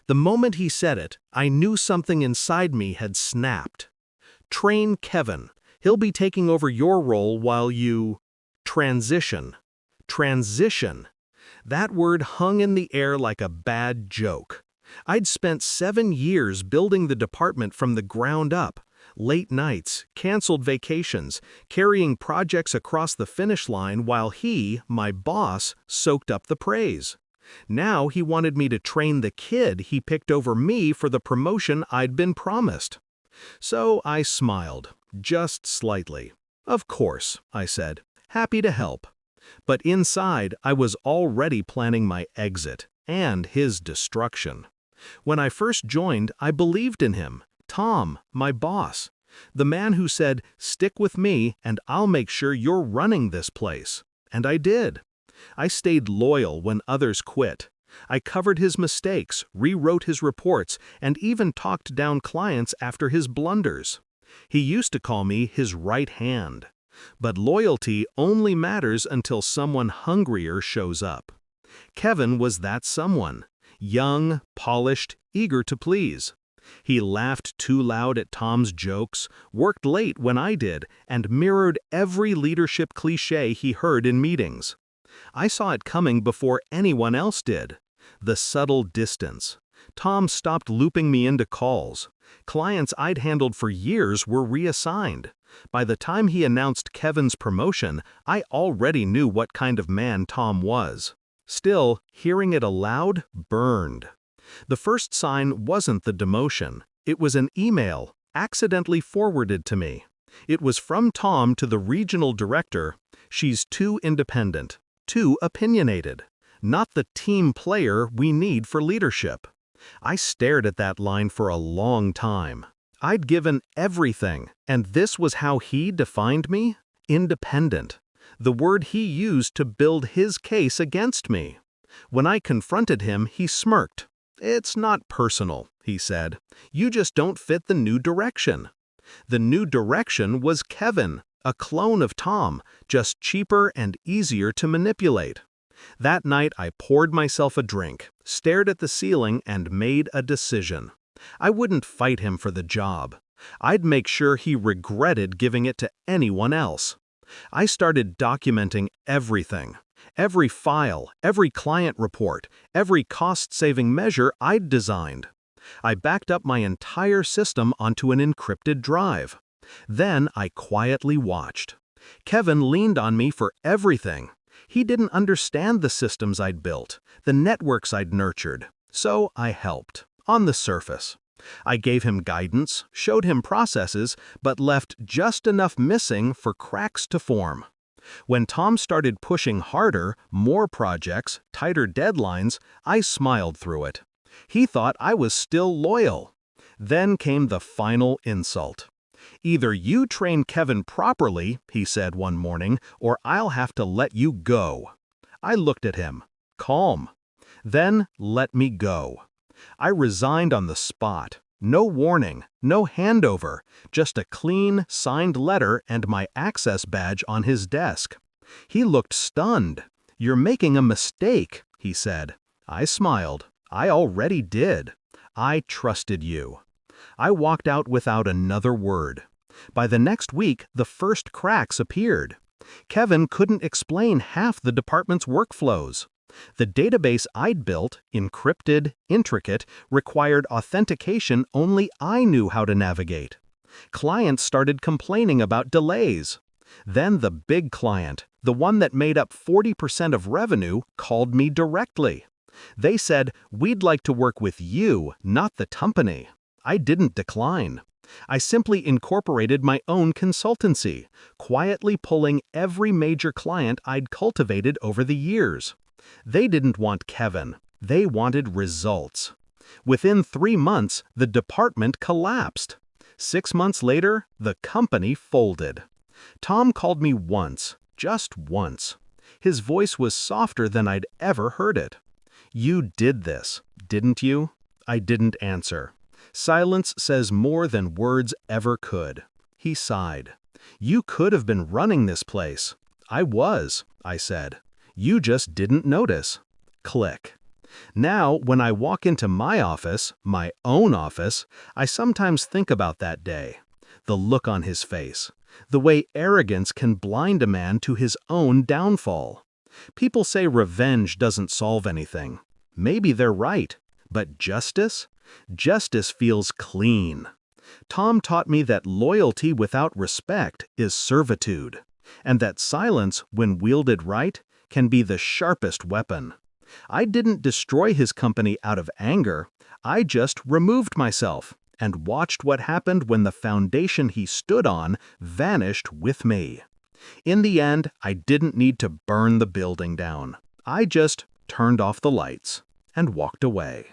The moment he said it, I knew something inside me had snapped. Train Kevin. He'll be taking over your role while you transition. Transition. That word hung in the air like a bad joke. I'd spent 7 years building the department from the ground up. Late nights, canceled vacations, carrying projects across the finish line while he, my boss, soaked up the praise. Now he wanted me to train the kid he picked over me for the promotion I'd been promised. So I smiled, just slightly. Of course, I said, happy to help. But inside, I was already planning my exit and his destruction. When I first joined, I believed in him, Tom, my boss. The man who said, stick with me and I'll make sure you're running this place. And I did. I stayed loyal when others quit. I covered his mistakes, rewrote his reports, and even talked down clients after his blunders. He used to call me his right hand. But loyalty only matters until someone hungrier shows up. Kevin was that someone. Young, polished, eager to please. He laughed too loud at Tom's jokes, worked late when I did, and mirrored every leadership cliché he heard in meetings. I saw it coming before anyone else did. The subtle distance. Tom stopped looping me into calls. Clients I'd handled for years were reassigned. By the time he announced Kevin's promotion, I already knew what kind of man Tom was. Still, hearing it aloud burned. The first sign wasn't the demotion. It was an email, accidentally forwarded to me. It was from Tom to the regional director. She's too independent, too opinionated. Not the team player we need for leadership. I stared at that line for a long time. I'd given everything, and this was how he defined me? Independent. The word he used to build his case against me. When I confronted him, he smirked. It's not personal, he said. You just don't fit the new direction. The new direction was Kevin, a clone of Tom, just cheaper and easier to manipulate. That night I poured myself a drink, stared at the ceiling, and made a decision. I wouldn't fight him for the job. I'd make sure he regretted giving it to anyone else. I started documenting everything. Every file, every client report, every cost-saving measure I'd designed. I backed up my entire system onto an encrypted drive. Then I quietly watched. Kevin leaned on me for everything. He didn't understand the systems I'd built, the networks I'd nurtured. So I helped, on the surface. I gave him guidance, showed him processes, but left just enough missing for cracks to form. When Tom started pushing harder, more projects, tighter deadlines, I smiled through it. He thought I was still loyal. Then came the final insult. Either you train Kevin properly, he said one morning, or I'll have to let you go. I looked at him, calm. Then let me go. I resigned on the spot. No warning, no handover, just a clean, signed letter and my access badge on his desk. He looked stunned. You're making a mistake, he said. I smiled. I already did. I trusted you. I walked out without another word. By the next week, the first cracks appeared. Kevin couldn't explain half the department's workflows. The database I'd built, encrypted, intricate, required authentication only I knew how to navigate. Clients started complaining about delays. Then the big client, the one that made up 40% of revenue, called me directly. They said, "We'd like to work with you, not the company." I didn't decline. I simply incorporated my own consultancy, quietly pulling every major client I'd cultivated over the years. They didn't want Kevin. They wanted results. Within 3 months, the department collapsed. 6 months later, the company folded. Tom called me once, just once. His voice was softer than I'd ever heard it. You did this, didn't you? I didn't answer. Silence says more than words ever could. He sighed. You could have been running this place. I was, I said. You just didn't notice. Click. Now, when I walk into my office, my own office, I sometimes think about that day. The look on his face. The way arrogance can blind a man to his own downfall. People say revenge doesn't solve anything. Maybe they're right. But justice? Justice feels clean. Tom taught me that loyalty without respect is servitude, and that silence, when wielded right, can be the sharpest weapon. I didn't destroy his company out of anger. I just removed myself and watched what happened when the foundation he stood on vanished with me. In the end, I didn't need to burn the building down. I just turned off the lights and walked away.